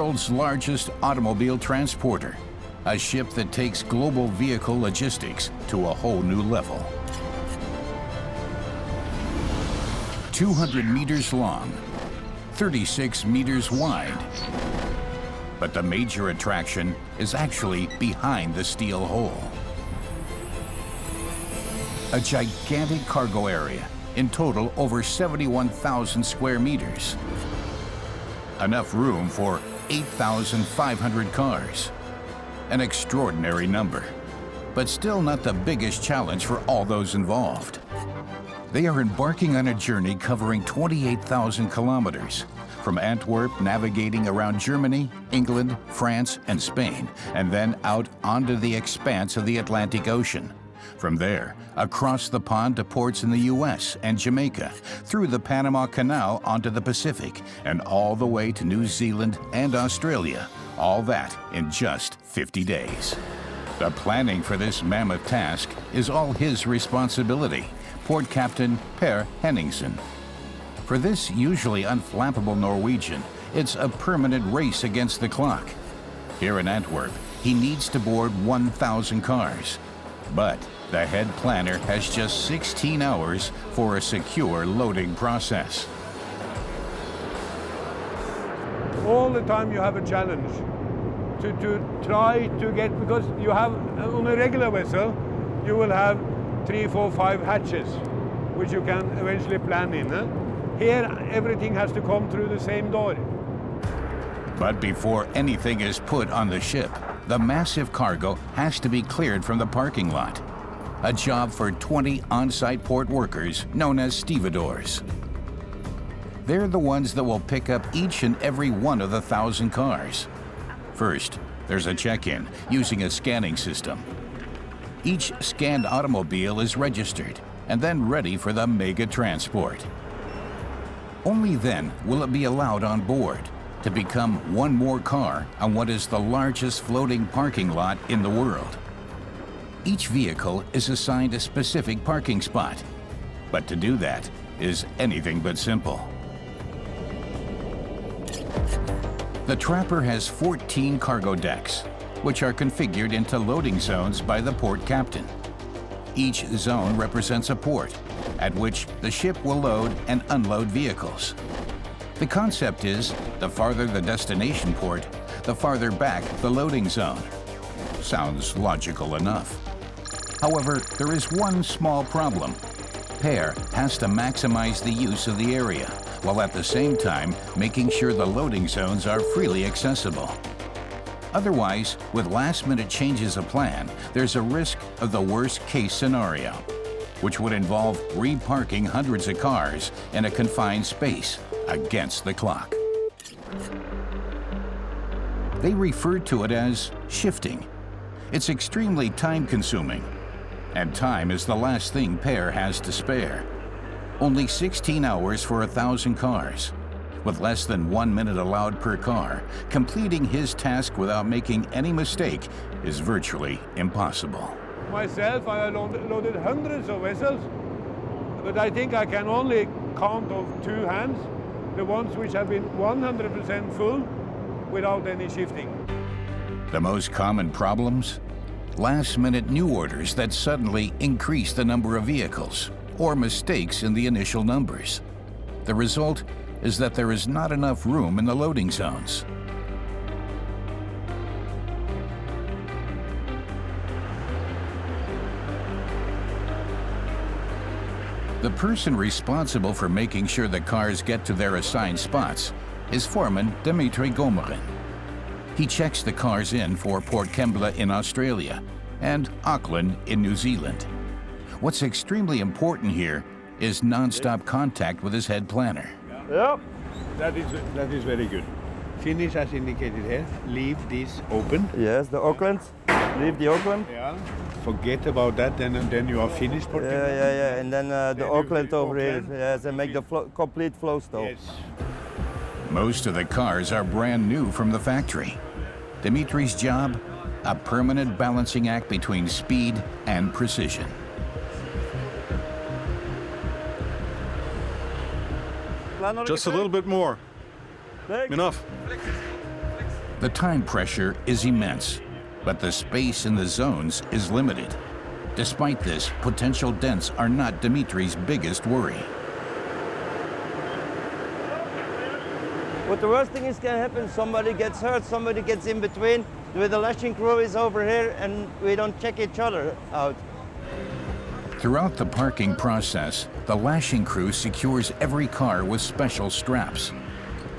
world's largest automobile transporter, a ship that takes global vehicle logistics to a whole new level. 200 meters long, 36 meters wide. But the major attraction is actually behind the steel hull. A gigantic cargo area, in total over 71,000 square meters. Enough room for 8,500 cars. An extraordinary number, but still not the biggest challenge for all those involved. They are embarking on a journey covering 28,000 kilometers, from Antwerp navigating around Germany, England, France, and Spain, and then out onto the expanse of the Atlantic Ocean. From there, across the pond to ports in the US and Jamaica, through the Panama Canal onto the Pacific, and all the way to New Zealand and Australia. All that in just 50 days. The planning for this mammoth task is all his responsibility, Port Captain Per Henningsen. For this usually unflappable Norwegian, it's a permanent race against the clock. Here in Antwerp, he needs to board 1,000 cars. But the head planner has just 16 hours for a secure loading process. All the time you have a challenge to try to get, because you have, on a regular vessel, you will have 3, 4, 5 hatches, which you can eventually plan in. Here, everything has to come through the same door. But before anything is put on the ship, the massive cargo has to be cleared from the parking lot. A job for 20 on-site port workers known as stevedores. They're the ones that will pick up each and every one of the 1,000 cars. First, there's a check-in using a scanning system. Each scanned automobile is registered and then ready for the mega transport. Only then will it be allowed on board to become one more car on what is the largest floating parking lot in the world. Each vehicle is assigned a specific parking spot, but to do that is anything but simple. The Trapper has 14 cargo decks, which are configured into loading zones by the port captain. Each zone represents a port, at which the ship will load and unload vehicles. The concept is, the farther the destination port, the farther back the loading zone. Sounds logical enough. However, there is one small problem. Per has to maximize the use of the area, while at the same time making sure the loading zones are freely accessible. Otherwise, with last-minute changes of plan, there's a risk of the worst-case scenario, which would involve reparking hundreds of cars in a confined space against the clock. They refer to it as shifting. It's extremely time-consuming, and time is the last thing Per has to spare. Only 16 hours for 1,000 cars. With less than 1 minute allowed per car, completing his task without making any mistake is virtually impossible. Myself, I have loaded hundreds of vessels, but I think I can only count of 2 hands, the ones which have been 100% full without any shifting. The most common problems? Last-minute new orders that suddenly increase the number of vehicles, or mistakes in the initial numbers. The result is that there is not enough room in the loading zones. The person responsible for making sure the cars get to their assigned spots is foreman Dimitri Gomerin. He checks the cars in for Port Kembla in Australia and Auckland in New Zealand. What's extremely important here is non-stop contact with his head planner. Yep, that is very good. Finish as indicated here. Leave this open. Yes, the Auckland. Leave the Auckland. Yeah. Forget about that, then you are finished. Yeah. And then the Auckland over here. Yes, and make the complete flow stop. Yes. Most of the cars are brand new from the factory. Dimitri's job, a permanent balancing act between speed and precision. Just a little bit more. Enough. The time pressure is immense, but the space in the zones is limited. Despite this, potential dents are not Dimitri's biggest worry. What the worst thing is can happen, somebody gets hurt, somebody gets in between. The lashing crew is over here and we don't check each other out. Throughout the parking process, the lashing crew secures every car with special straps.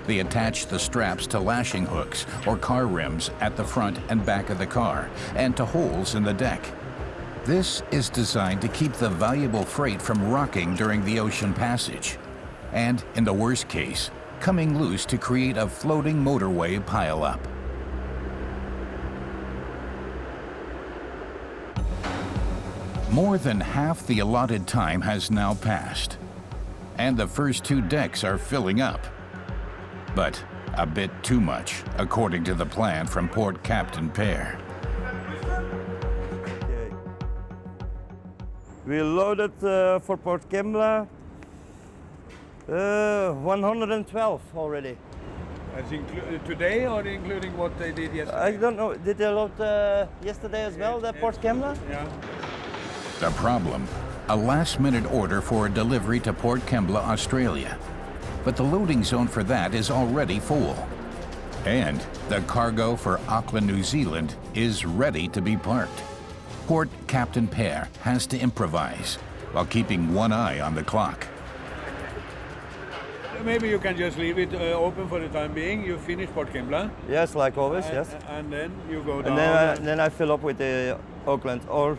They attach the straps to lashing hooks or car rims at the front and back of the car and to holes in the deck. This is designed to keep the valuable freight from rocking during the ocean passage, and in the worst case, coming loose to create a floating motorway pileup. More than half the allotted time has now passed, and the first two decks are filling up. But a bit too much, according to the plan from Port Captain Per. Okay. We loaded for Port Kembla 112 already. As today or including what they did yesterday? I don't know, did they load yesterday as well, the Port Kembla? Yeah. The problem, a last-minute order for a delivery to Port Kembla, Australia. But the loading zone for that is already full. And the cargo for Auckland, New Zealand is ready to be parked. Port Captain Per has to improvise while keeping one eye on the clock. Maybe you can just leave it open for the time being. You finish Port Kembla. Yes, like always, yes. And then you go down. And then I fill up with the Auckland, or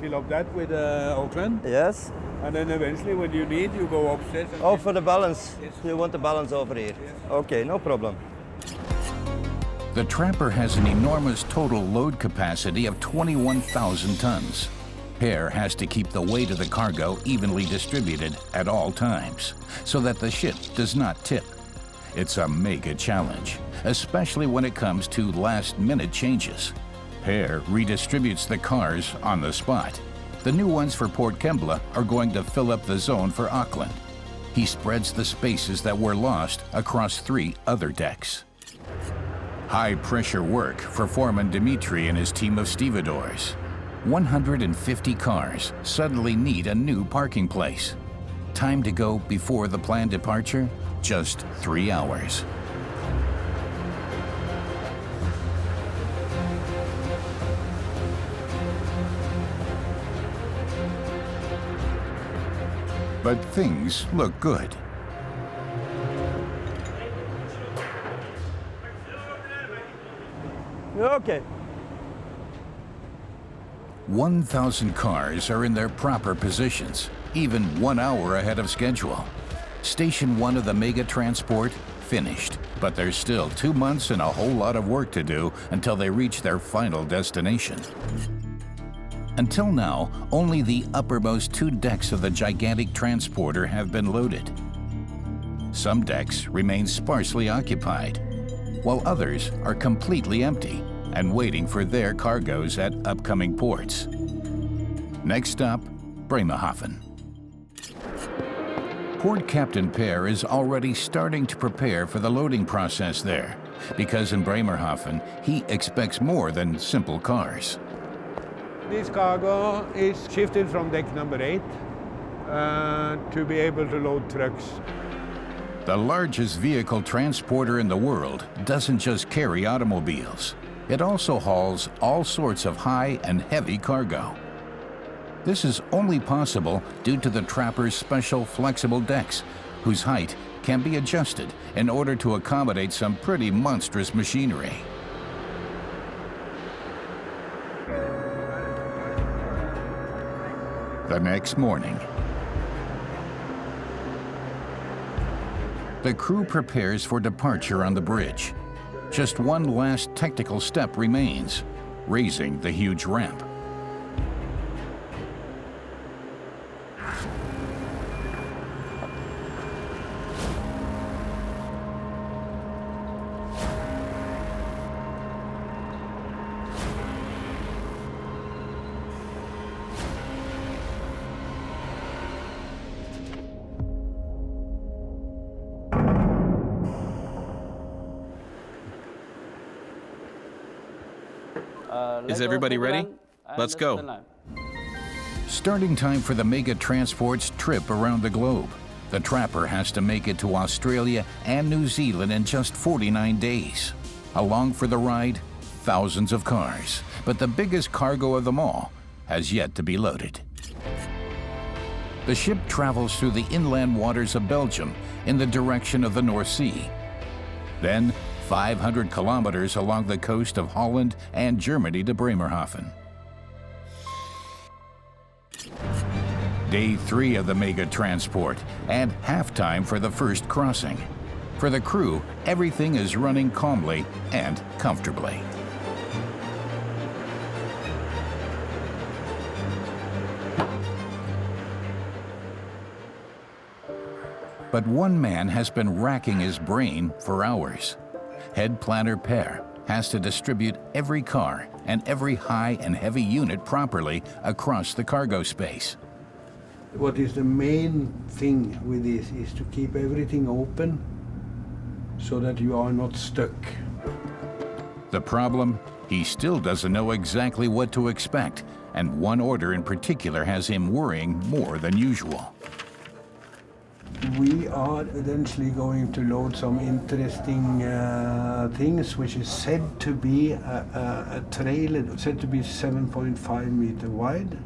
fill up that with Auckland. yes. And then eventually when you need, you go upstairs. And Oh, for the balance. Yes. You want the balance over here? Yes. Okay, no problem. The Trapper has an enormous total load capacity of 21,000 tons. Per has to keep the weight of the cargo evenly distributed at all times, so that the ship does not tip. It's a mega challenge, especially when it comes to last-minute changes. Per redistributes the cars on the spot. The new ones for Port Kembla are going to fill up the zone for Auckland. He spreads the spaces that were lost across 3 other decks. High-pressure work for Foreman Dimitri and his team of stevedores. 150 cars suddenly need a new parking place. Time to go before the planned departure? Just 3 hours. But things look good. Okay. 1,000 cars are in their proper positions, even 1 hour ahead of schedule. Station 1 of the mega transport finished, but there's still 2 months and a whole lot of work to do until they reach their final destination. Until now, only the uppermost 2 decks of the gigantic transporter have been loaded. Some decks remain sparsely occupied, while others are completely empty and waiting for their cargoes at upcoming ports. Next stop, Bremerhaven. Port Captain Per is already starting to prepare for the loading process there, because in Bremerhaven, he expects more than simple cars. This cargo is shifted from deck number 8 to be able to load trucks. The largest vehicle transporter in the world doesn't just carry automobiles. It also hauls all sorts of high and heavy cargo. This is only possible due to the Trapper's special flexible decks, whose height can be adjusted in order to accommodate some pretty monstrous machinery. The next morning, the crew prepares for departure on the bridge. Just one last technical step remains, raising the huge ramp. Is everybody ready? Let's go. Starting time for the Mega Transport's trip around the globe. The Trapper has to make it to Australia and New Zealand in just 49 days. Along for the ride, thousands of cars, but the biggest cargo of them all has yet to be loaded. The ship travels through the inland waters of Belgium in the direction of the North Sea. Then, 500 kilometers along the coast of Holland and Germany to Bremerhaven. Day 3 of the Mega Transport and halftime for the first crossing. For the crew, everything is running calmly and comfortably. But one man has been racking his brain for hours. Head planner Per has to distribute every car and every high and heavy unit properly across the cargo space. What is the main thing with this is to keep everything open so that you are not stuck. The problem? He still doesn't know exactly what to expect, and one order in particular has him worrying more than usual. We are eventually going to load some interesting things, which is said to be a trailer, said to be 7.5 meter wide,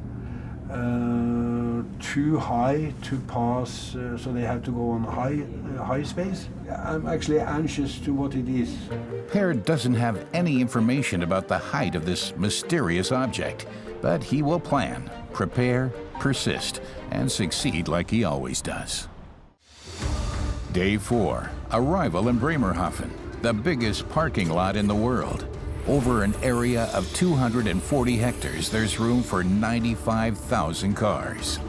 too high to pass, so they have to go on high space. I'm actually anxious to what it is. Per doesn't have any information about the height of this mysterious object, but he will plan, prepare, persist, and succeed like he always does. Day 4, arrival in Bremerhaven, the biggest parking lot in the world. Over an area of 240 hectares, there's room for 95,000 cars.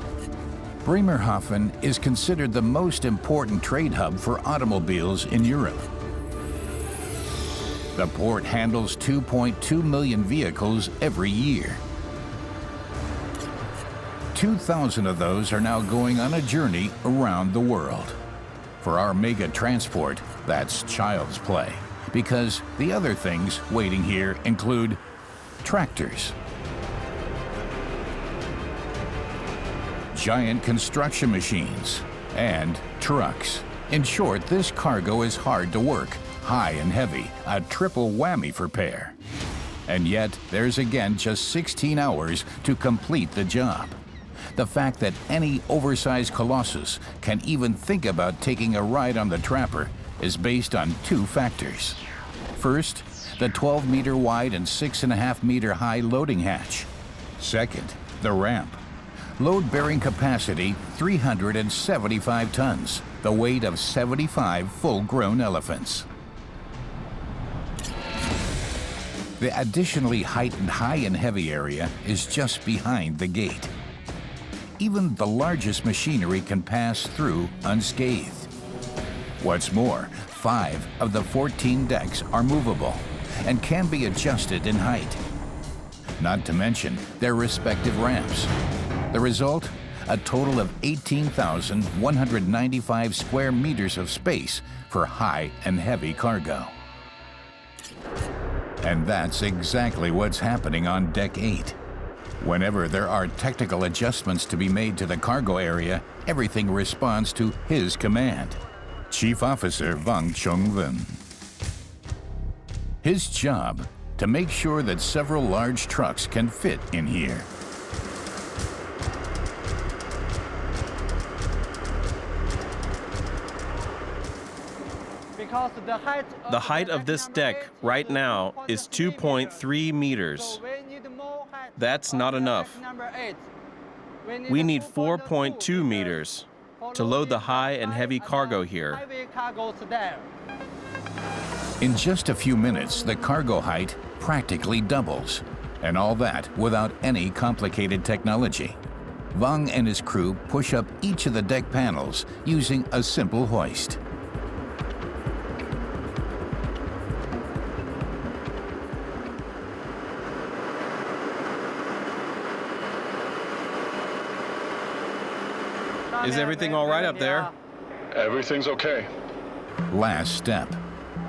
Bremerhaven is considered the most important trade hub for automobiles in Europe. The port handles 2.2 million vehicles every year. 2,000 of those are now going on a journey around the world. For our Mega Transport, that's child's play, because the other things waiting here include tractors, giant construction machines, and trucks. In short, this cargo is hard to work, high and heavy, a triple whammy for Per. And yet, there's again just 16 hours to complete the job. The fact that any oversized colossus can even think about taking a ride on the Trapper is based on two factors. First, the 12-meter wide and 6.5-meter high loading hatch. Second, the ramp. Load-bearing capacity 375 tons, the weight of 75 full-grown elephants. The additionally heightened high and heavy area is just behind the gate. Even the largest machinery can pass through unscathed. What's more, 5 of the 14 decks are movable and can be adjusted in height. Not to mention their respective ramps. The result? A total of 18,195 square meters of space for high and heavy cargo. And that's exactly what's happening on Deck 8. Whenever there are technical adjustments to be made to the cargo area, everything responds to his command. Chief Officer Vang Chung-Wen. His job, to make sure that several large trucks can fit in here. The height of this deck right now is 2.3 meters. That's not enough. We need 4.2 meters to load the high and heavy cargo here. In just a few minutes, the cargo height practically doubles, and all that without any complicated technology. Vang and his crew push up each of the deck panels using a simple hoist. Is everything all right up there? Everything's okay. Last step.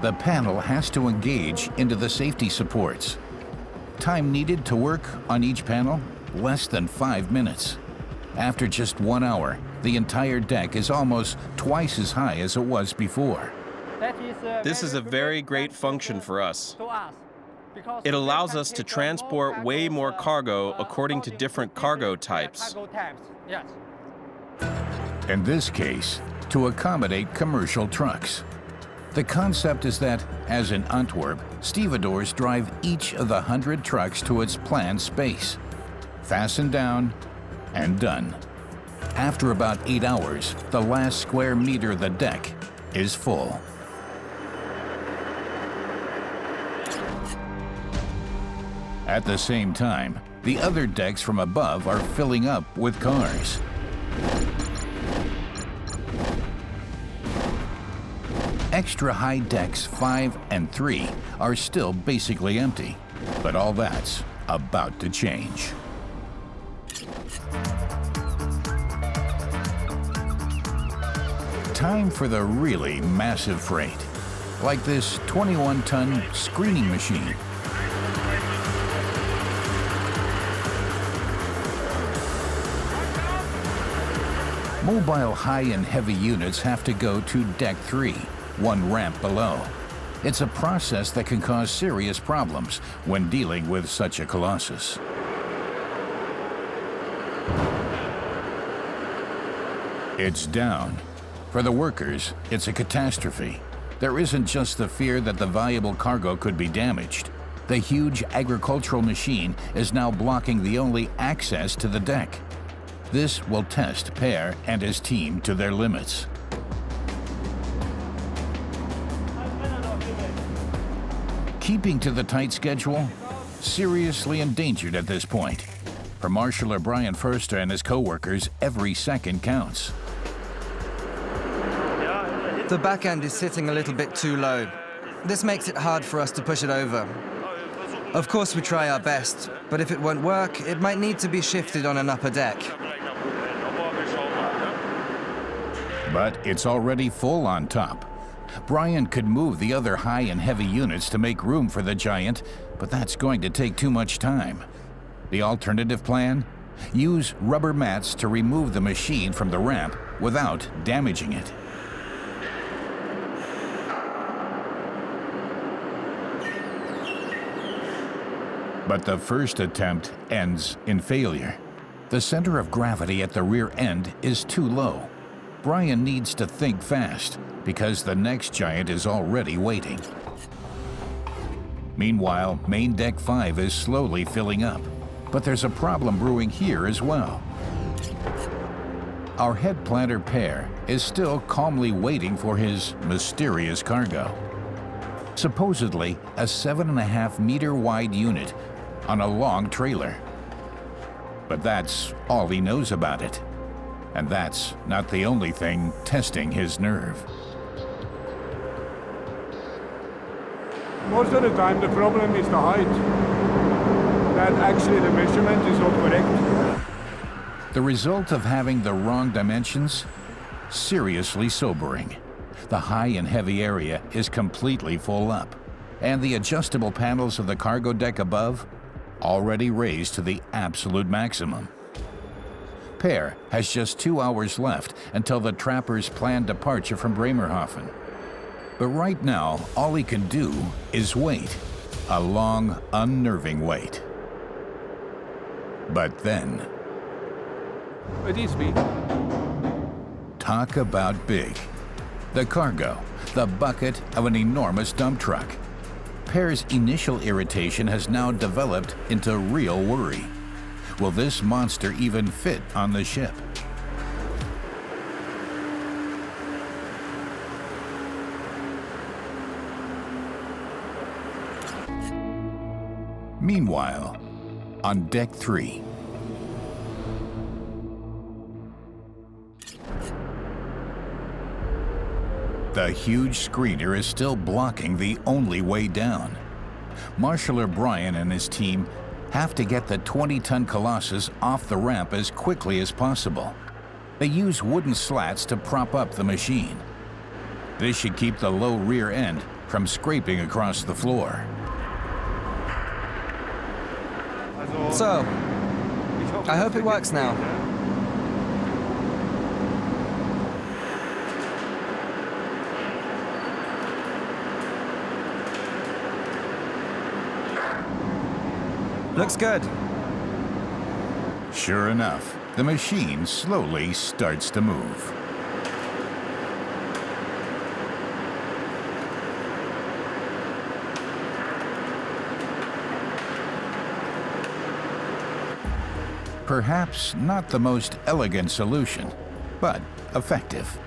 The panel has to engage into the safety supports. Time needed to work on each panel? Less than 5 minutes. After just 1 hour, the entire deck is almost twice as high as it was before. This is a very great function for us. It allows us to transport way more cargo according to different cargo types. In this case, to accommodate commercial trucks. The concept is that, as in Antwerp, stevedores drive each of the 100 trucks to its planned space. Fasten down and done. After about 8 hours, the last square meter of the deck is full. At the same time, the other decks from above are filling up with cars. Extra high decks 5 and 3 are still basically empty, but all that's about to change. Time for the really massive freight, like this 21-ton screening machine. Mobile high and heavy units have to go to Deck 3, one ramp below. It's a process that can cause serious problems when dealing with such a colossus. It's down. For the workers, it's a catastrophe. There isn't just the fear that the valuable cargo could be damaged. The huge agricultural machine is now blocking the only access to the deck. This will test Per and his team to their limits. Keeping to the tight schedule? Seriously endangered at this point. For Marshaller Brian Furster and his co-workers, every second counts. The back end is sitting a little bit too low. This makes it hard for us to push it over. Of course we try our best, but if it won't work, it might need to be shifted on an upper deck. But it's already full on top. Brian could move the other high and heavy units to make room for the giant, but that's going to take too much time. The alternative plan? Use rubber mats to remove the machine from the ramp without damaging it. But the first attempt ends in failure. The center of gravity at the rear end is too low. Brian needs to think fast, because the next giant is already waiting. Meanwhile, main deck 5 is slowly filling up, but there's a problem brewing here as well. Our head planter Per is still calmly waiting for his mysterious cargo. Supposedly a 7.5 meter wide unit on a long trailer. But that's all he knows about it. And that's not the only thing testing his nerve. Most of the time the problem is the height. That actually the measurement is not correct. The result of having the wrong dimensions? Seriously sobering. The high and heavy area is completely full up, and the adjustable panels of the cargo deck above already raised to the absolute maximum. Per has just 2 hours left until the trapper's planned departure from Bremerhaven. But right now, all he can do is wait. A long, unnerving wait. But then... It is big. Talk about big. The cargo, the bucket of an enormous dump truck. Per's initial irritation has now developed into real worry. Will this monster even fit on the ship? Meanwhile, on Deck 3. The huge screener is still blocking the only way down. Marshaller Brian and his team have to get the 20-ton Colossus off the ramp as quickly as possible. They use wooden slats to prop up the machine. This should keep the low rear end from scraping across the floor. So, I hope it works now. Looks good. Sure enough, the machine slowly starts to move. Perhaps not the most elegant solution, but effective.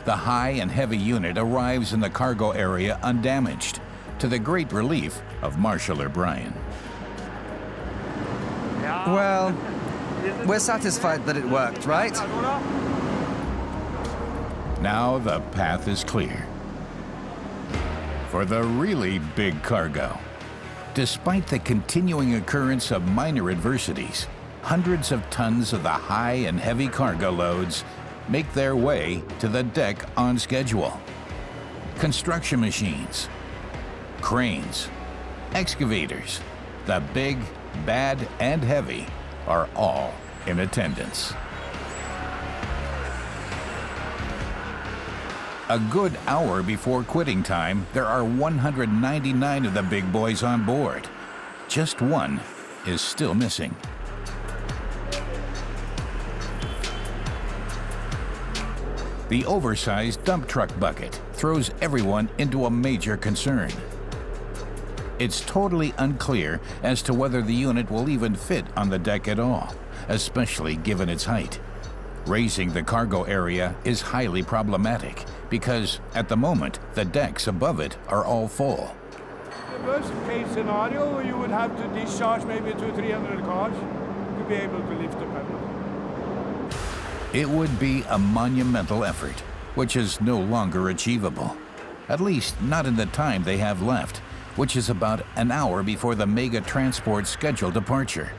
The high and heavy unit arrives in the cargo area undamaged, to the great relief of Marshal O'Brien. Well, we're satisfied that it worked, right? Now the path is clear for the really big cargo. Despite the continuing occurrence of minor adversities, hundreds of tons of the high and heavy cargo loads make their way to the deck on schedule. Construction machines, cranes, excavators, the big, bad, and heavy are all in attendance. A good hour before quitting time, there are 199 of the big boys on board. Just one is still missing. The oversized dump truck bucket throws everyone into a major concern. It's totally unclear as to whether the unit will even fit on the deck at all, especially given its height. Raising the cargo area is highly problematic because, at the moment, the decks above it are all full. The worst case scenario, you would have to discharge maybe 200-300 cars to be able to lift the pedal. It would be a monumental effort, which is no longer achievable. At least not in the time they have left, which is about an hour before the mega transport's scheduled departure.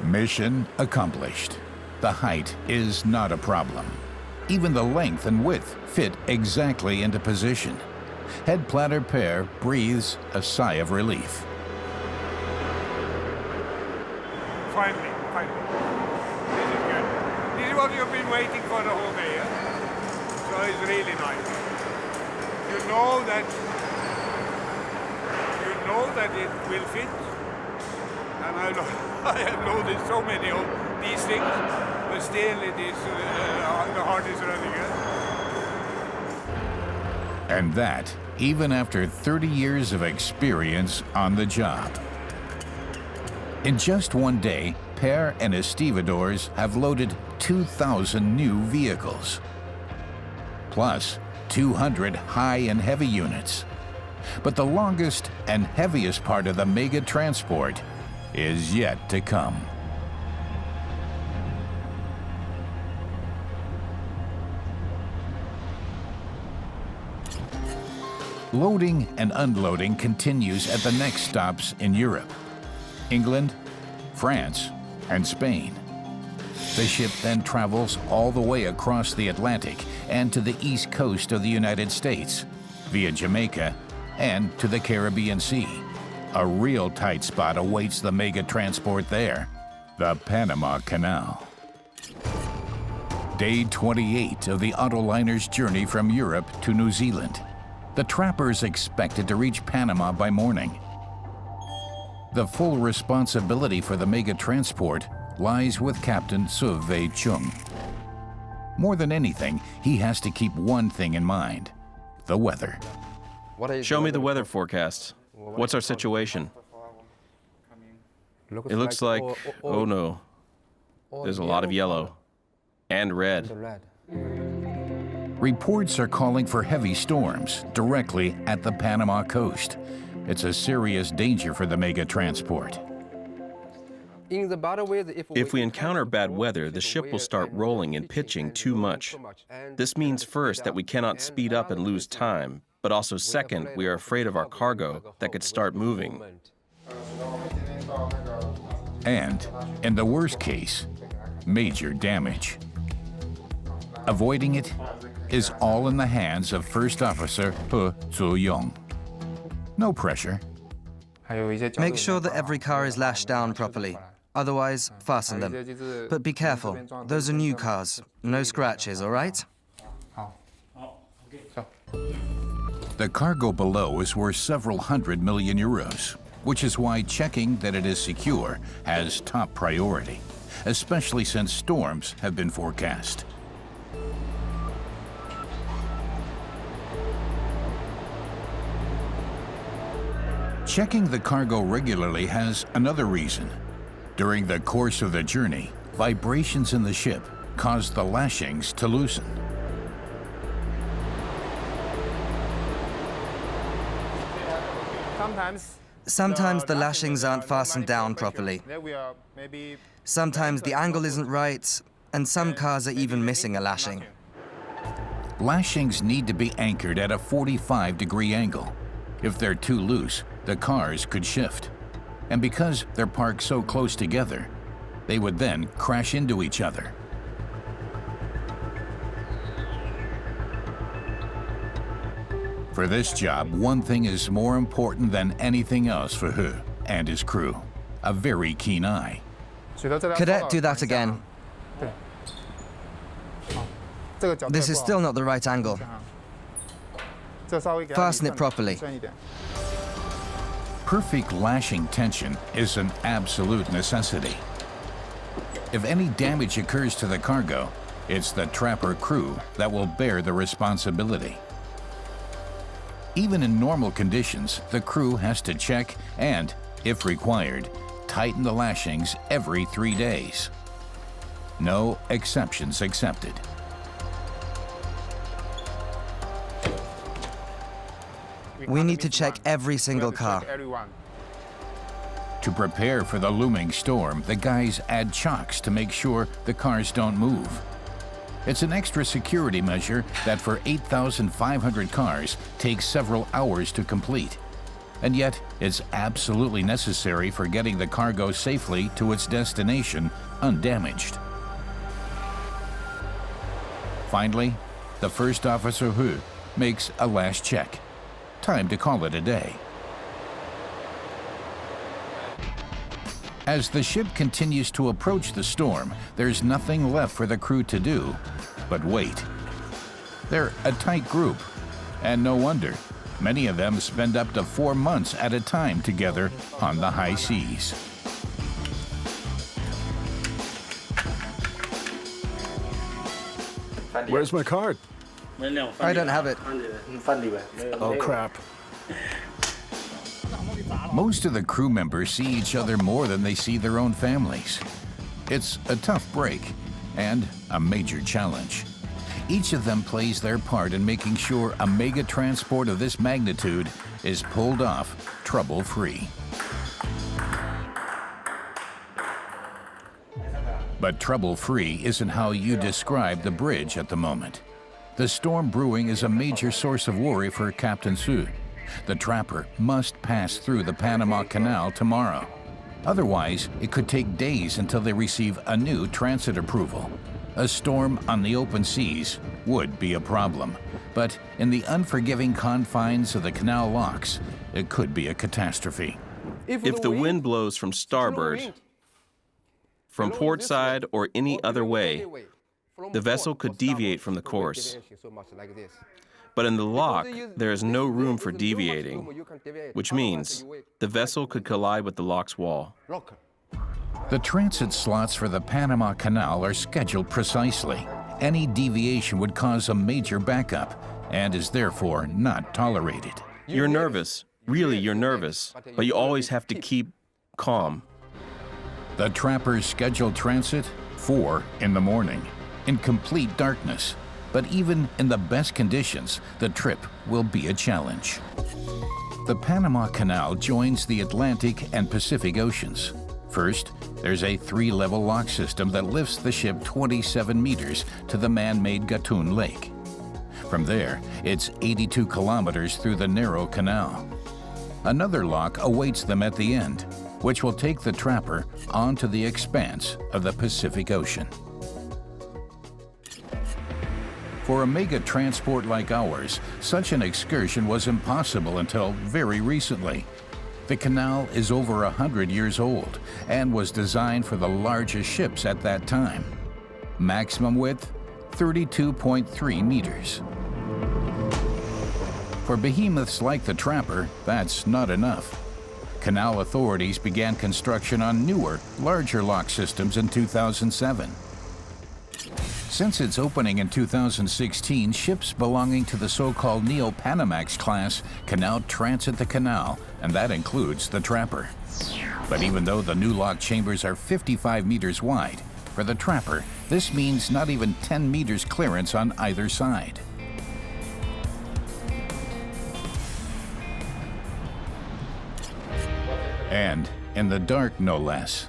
Mission accomplished. The height is not a problem. Even the length and width fit exactly into position. Head planner pair breathes a sigh of relief. Finally. This is good. This is what you've been waiting for the whole day, eh? So it's really nice. You know that it will fit. And I have loaded so many of these things, but still it is the heart is running. And that, even after 30 years of experience on the job. In just one day, Per and his stevedores have loaded 2,000 new vehicles, plus 200 high and heavy units. But the longest and heaviest part of the mega transport is yet to come. Loading and unloading continues at the next stops in Europe: England, France, and Spain. The ship then travels all the way across the Atlantic and to the east coast of the United States, via Jamaica, and to the Caribbean Sea. A real tight spot awaits the mega transport there: the Panama Canal. Day 28 of the Autoliner's journey from Europe to New Zealand. The trappers expected to reach Panama by morning. The full responsibility for the mega transport lies with Captain Suv Chung. More than anything, he has to keep one thing in mind: the weather. Show me the weather forecast. What's our situation? It looks like, oh no, there's a lot of yellow and red. Reports are calling for heavy storms directly at the Panama coast. It's a serious danger for the mega transport. If we encounter bad weather, the ship will start rolling and pitching too much. This means first that we cannot speed up and lose time, But also second, we are afraid of our cargo that could start moving. And, in the worst case, major damage. Avoiding it is all in the hands of First Officer He Zu-yong. No pressure. Make sure that every car is lashed down properly. Otherwise, fasten them. But be careful. Those are new cars. No scratches, all right? The cargo below is worth several hundred million euros, which is why checking that it is secure has top priority, especially since storms have been forecast. Checking the cargo regularly has another reason. During the course of the journey, vibrations in the ship cause the lashings to loosen. Sometimes the lashings aren't fastened down properly. Sometimes the angle isn't right, and some cars are even missing a lashing. Lashings need to be anchored at a 45-degree angle. If they're too loose, the cars could shift. And because they're parked so close together, they would then crash into each other. For this job, one thing is more important than anything else for He and his crew: a very keen eye. Cadet, do that again. This is still not the right angle. Fasten it properly. Perfect lashing tension is an absolute necessity. If any damage occurs to the cargo, it's the trapper crew that will bear the responsibility. Even in normal conditions, the crew has to check and, if required, tighten the lashings every 3 days. No exceptions accepted. We need to check every single car. To prepare for the looming storm, the guys add chocks to make sure the cars don't move. It's an extra security measure that for 8,500 cars takes several hours to complete. And yet, it's absolutely necessary for getting the cargo safely to its destination undamaged. Finally, the First Officer He makes a last check. Time to call it a day. As the ship continues to approach the storm, there's nothing left for the crew to do but wait. They're a tight group, and no wonder. Many of them spend up to 4 months at a time together on the high seas. Where's my card? I don't have it. Oh, crap. Most of the crew members see each other more than they see their own families. It's a tough break and a major challenge. Each of them plays their part in making sure a mega transport of this magnitude is pulled off trouble-free. But trouble-free isn't how you describe the bridge at the moment. The storm brewing is a major source of worry for Captain Su. The trapper must pass through the Panama Canal tomorrow. Otherwise, it could take days until they receive a new transit approval. A storm on the open seas would be a problem, but in the unforgiving confines of the canal locks, it could be a catastrophe. If the wind blows from starboard, from port side, or any other way, the vessel could deviate from the course. But in the lock, there is no room for deviating, which means the vessel could collide with the lock's wall. The transit slots for the Panama Canal are scheduled precisely. Any deviation would cause a major backup and is therefore not tolerated. You're nervous. Really, you're nervous. But you always have to keep calm. The trapper's scheduled transit, 4 in the morning, in complete darkness. But even in the best conditions, the trip will be a challenge. The Panama Canal joins the Atlantic and Pacific Oceans. First, there's a 3-level lock system that lifts the ship 27 meters to the man-made Gatun Lake. From there, it's 82 kilometers through the narrow canal. Another lock awaits them at the end, which will take the trapper onto the expanse of the Pacific Ocean. For a mega transport like ours, such an excursion was impossible until very recently. The canal is over 100 years old and was designed for the largest ships at that time. Maximum width, 32.3 meters. For behemoths like the Trapper, that's not enough. Canal authorities began construction on newer, larger lock systems in 2007. Since its opening in 2016, ships belonging to the so-called Neo-Panamax class can now transit the canal, and that includes the Trapper. But even though the new lock chambers are 55 meters wide, for the Trapper, this means not even 10 meters clearance on either side. And in the dark, no less.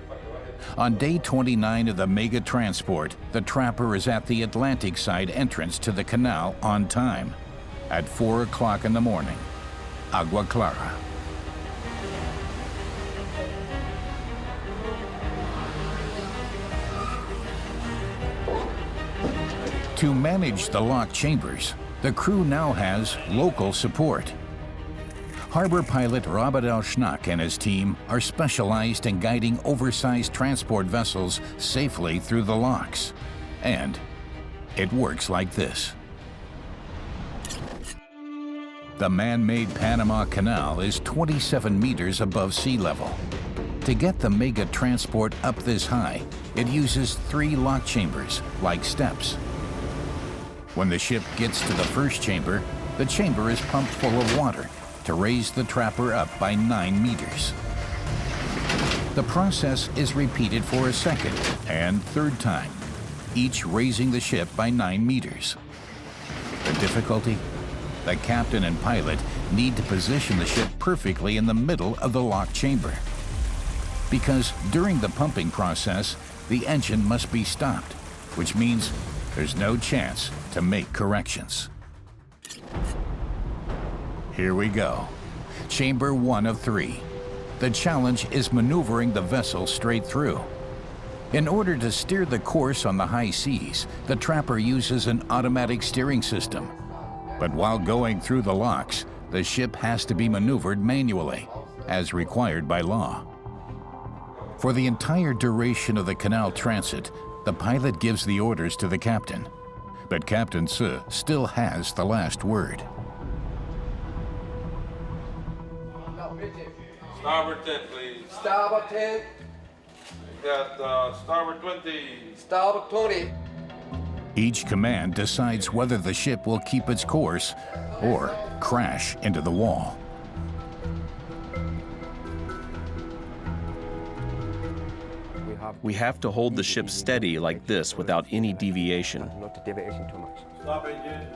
On day 29 of the mega transport, the Trapper is at the Atlantic side entrance to the canal on time, at 4 o'clock in the morning, Agua Clara. To manage the lock chambers, the crew now has local support. Harbor pilot Robert L. Schnack and his team are specialized in guiding oversized transport vessels safely through the locks. And it works like this. The man-made Panama Canal is 27 meters above sea level. To get the mega transport up this high, it uses 3 lock chambers, like steps. When the ship gets to the first chamber, the chamber is pumped full of water to raise the Trapper up by 9 meters. The process is repeated for a second and third time, each raising the ship by 9 meters. The difficulty? The captain and pilot need to position the ship perfectly in the middle of the lock chamber. Because during the pumping process, the engine must be stopped, which means there's no chance to make corrections. Here we go. Chamber 1 of 3. The challenge is maneuvering the vessel straight through. In order to steer the course on the high seas, the Trapper uses an automatic steering system. But while going through the locks, the ship has to be maneuvered manually, as required by law. For the entire duration of the canal transit, the pilot gives the orders to the captain. But Captain Se still has the last word. Starboard 10, please. Starboard 10. Got starboard 20. Starboard 20. Each command decides whether the ship will keep its course or crash into the wall. We have to hold the ship steady like this without any deviation. Not deviation too much. Stop engine.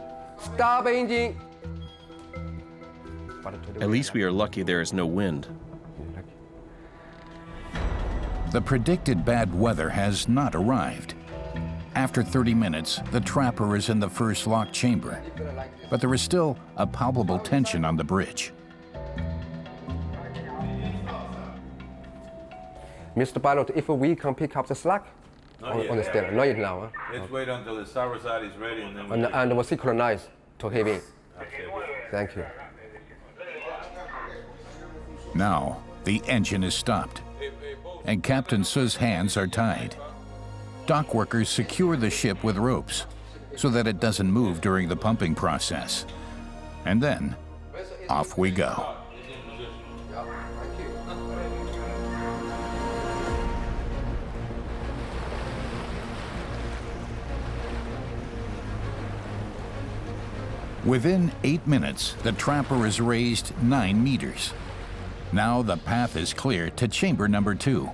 Stop engine. At least we are lucky there is no wind. The predicted bad weather has not arrived. After 30 minutes, the Trapper is in the first lock chamber, but there is still a palpable tension on the bridge. Mr. Pilot, if we can pick up the slack on the steering, not yet now. Let's wait until the starboard side is ready and then And we'll synchronize to heavy. Thank you. Now, the engine is stopped, and Captain Se's hands are tied. Dock workers secure the ship with ropes so that it doesn't move during the pumping process. And then, off we go. Within 8 minutes, the Trapper is raised 9 meters. Now the path is clear to chamber number 2.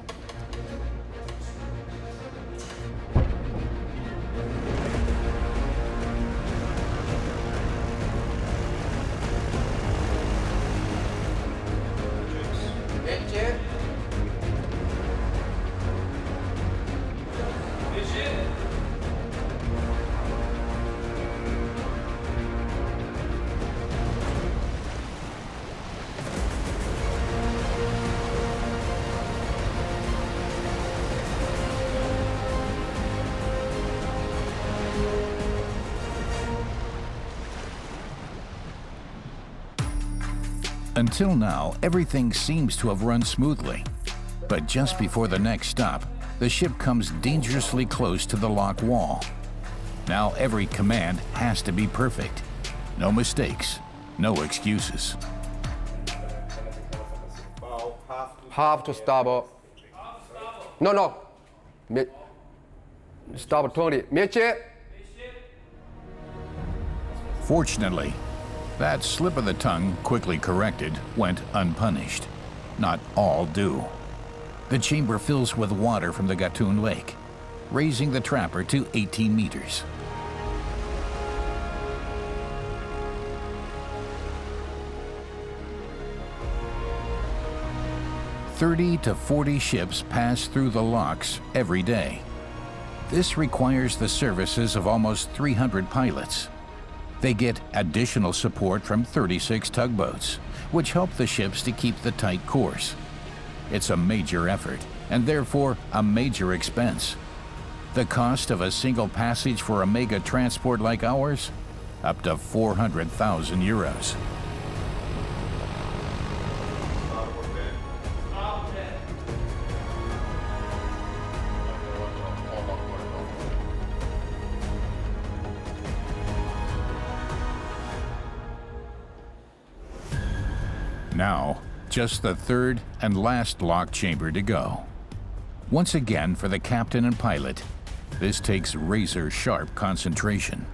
Until now, everything seems to have run smoothly. But just before the next stop, the ship comes dangerously close to the lock wall. Now every command has to be perfect. No mistakes, no excuses. Half to starboard. No. Starboard 20. Midship. Fortunately, that slip of the tongue, quickly corrected, went unpunished. Not all do. The chamber fills with water from the Gatun Lake, raising the trapper to 18 meters. "30 to 40 ships pass through the locks every day. This requires the services of almost 300 pilots. They get additional support from 36 tugboats, which help the ships to keep the tight course. It's a major effort, and therefore a major expense. The cost of a single passage for a mega transport like ours? Up to 400,000 euros. Now, just the third and last lock chamber to go. Once again, for the captain and pilot, this takes razor-sharp concentration.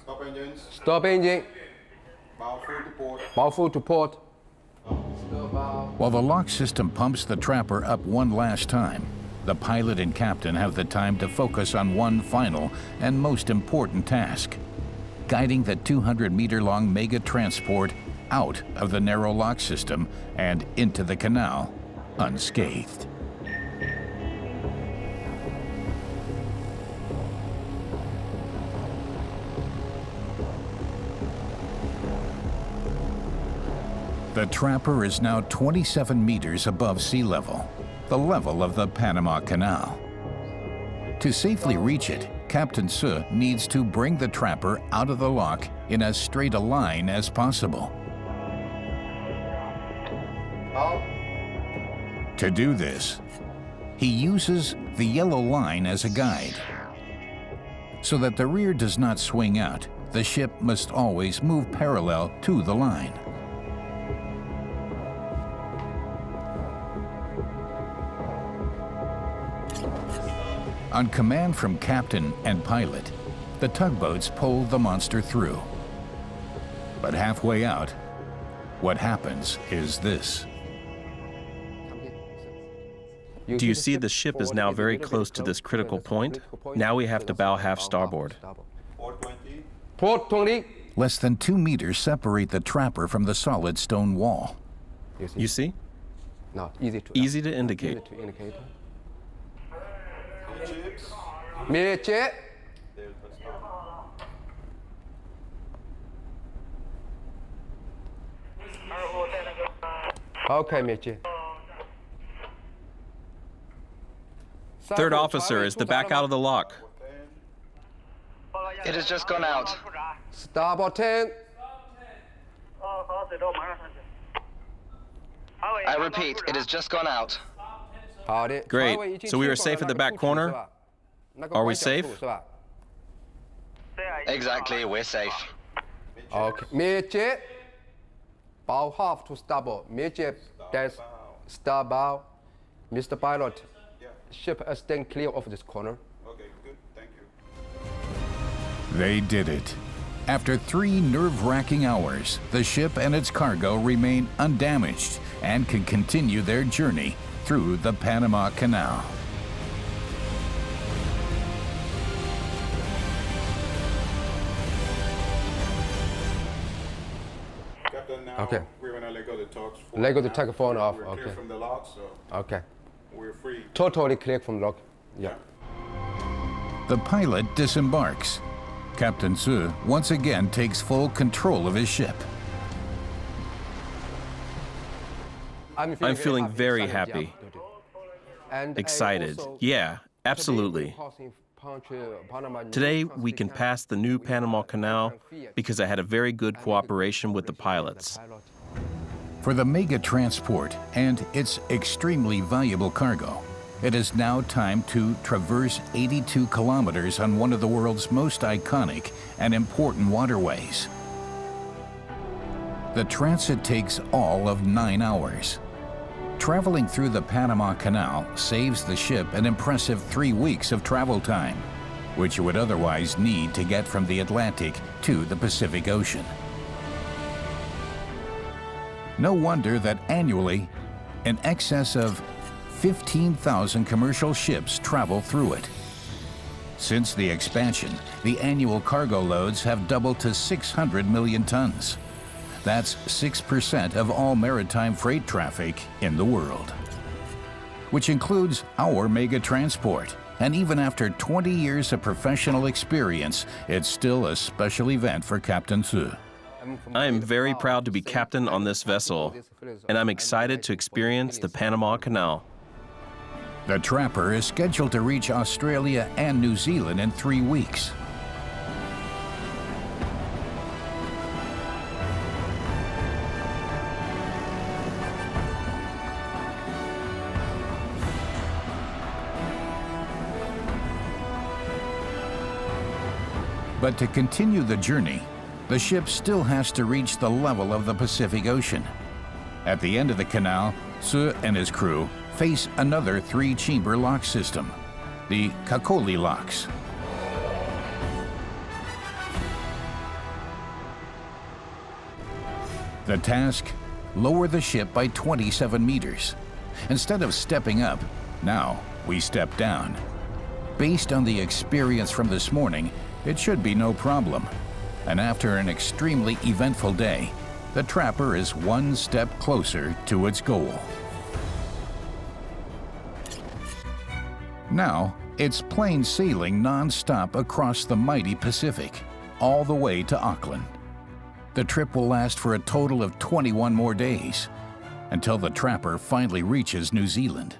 Stop engines. Stop engine. Bow full to port. Bow full to port. While the lock system pumps the trapper up one last time, the pilot and captain have the time to focus on one final and most important task: guiding the 200-meter-long mega transport out of the narrow lock system and into the canal unscathed. The trapper is now 27 meters above sea level, the level of the Panama Canal. To safely reach it, Captain Se needs to bring the trapper out of the lock in as straight a line as possible. To do this, he uses the yellow line as a guide. So that the rear does not swing out, the ship must always move parallel to the line. On command from captain and pilot, the tugboats pull the monster through. But halfway out, what happens is this. Do you see the ship is now very close to this critical point? Now we have to bow half starboard. Port 20. Port 20. Less than 2 meters separate the trapper from the solid stone wall. You see? No, easy to indicate. Easy to indicate. Chips. Midship. Okay, midship. Third officer, is the back out of the lock? It has just gone out. Starboard 10. I repeat, it has just gone out. Great. So we are safe at the back corner? Are we safe? Exactly, we're safe. Okay. Midship. Bow half to starboard. Midship. That's star bow. Mr. Pilot, ship is staying clear of this corner. Okay, good. Thank you. They did it. After 3 nerve-wracking hours, the ship and its cargo remain undamaged and can continue their journey through the Panama Canal. Captain, now Okay. we're gonna let go the tugs. Let go the tug phone off. We're clear Okay. from the lock, so Okay. we're free. Totally clear from lock. Yeah. The pilot disembarks. Captain Se once again takes full control of his ship. I'm feeling very happy. And Excited. also, Yeah, absolutely. Today, we can pass the new Panama Canal because I had a very good cooperation with the pilots. For the mega transport and its extremely valuable cargo, it is now time to traverse 82 kilometers on one of the world's most iconic and important waterways. The transit takes all of 9 hours. Traveling through the Panama Canal saves the ship an impressive 3 weeks of travel time, which you would otherwise need to get from the Atlantic to the Pacific Ocean. No wonder that annually, in excess of 15,000 commercial ships travel through it. Since the expansion, the annual cargo loads have doubled to 600 million tons. That's 6% of all maritime freight traffic in the world, which includes our mega transport. And even after 20 years of professional experience, it's still a special event for Captain Tzu. I am very proud to be captain on this vessel, and I'm excited to experience the Panama Canal. The Trapper is scheduled to reach Australia and New Zealand in 3 weeks. But to continue the journey, the ship still has to reach the level of the Pacific Ocean. At the end of the canal, Tzu and his crew face another 3-chamber lock system, the Kakoli locks. The task, lower the ship by 27 meters. Instead of stepping up, now we step down. Based on the experience from this morning, it should be no problem. And after an extremely eventful day, the Trapper is one step closer to its goal. Now, it's plain sailing non-stop across the mighty Pacific, all the way to Auckland. The trip will last for a total of 21 more days, until the Trapper finally reaches New Zealand.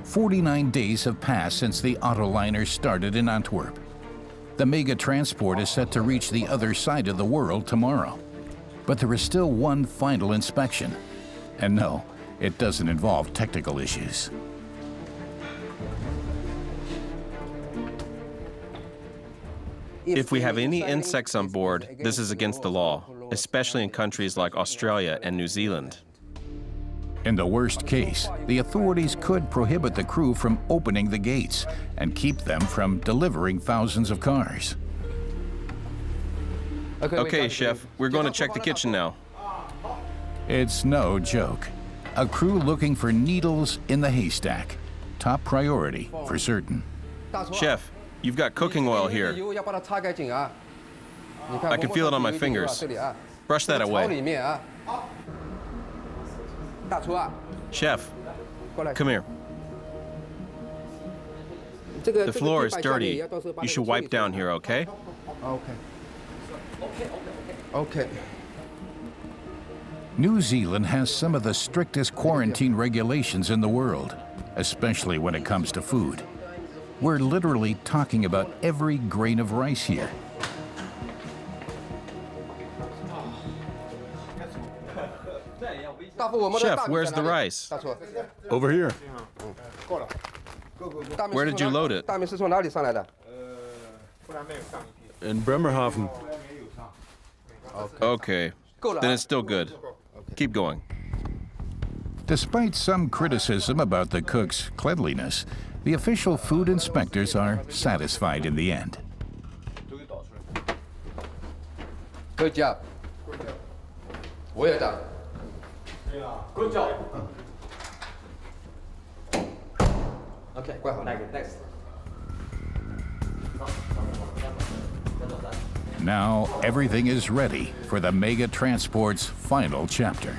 49 days have passed since the Autoliner started in Antwerp. The mega transport is set to reach the other side of the world tomorrow. But there is still one final inspection. And no, it doesn't involve technical issues. If we have any insects on board, this is against the law, especially in countries like Australia and New Zealand. In the worst case, the authorities could prohibit the crew from opening the gates and keep them from delivering thousands of cars. Okay, Chef, we're going to check the kitchen now. It's no joke. A crew looking for needles in the haystack. Top priority, for certain. Chef, you've got cooking oil here. I can feel it on my fingers. Brush that away. Chef, come here. The floor is dirty. You should wipe down here, okay? Okay. New Zealand has some of the strictest quarantine regulations in the world, especially when it comes to food. We're literally talking about every grain of rice here. Chef, where's the rice? Over here. Where did you load it? In Bremerhaven. Okay, then it's still good. Keep going. Despite some criticism about the cook's cleanliness, the official food inspectors are satisfied in the end. Good job. Well done. Good job. Okay, next. Now everything is ready for the mega transport's final chapter.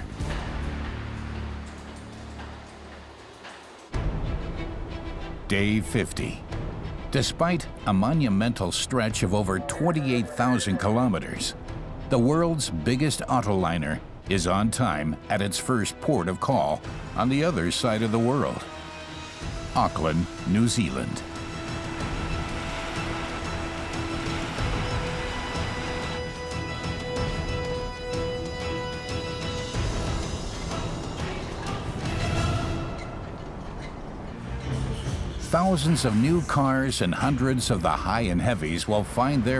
Day 50. Despite a monumental stretch of over 28,000 kilometers, the world's biggest autoliner is on time at its first port of call on the other side of the world, Auckland, New Zealand. thousands of new cars and hundreds of the high and heavies will find their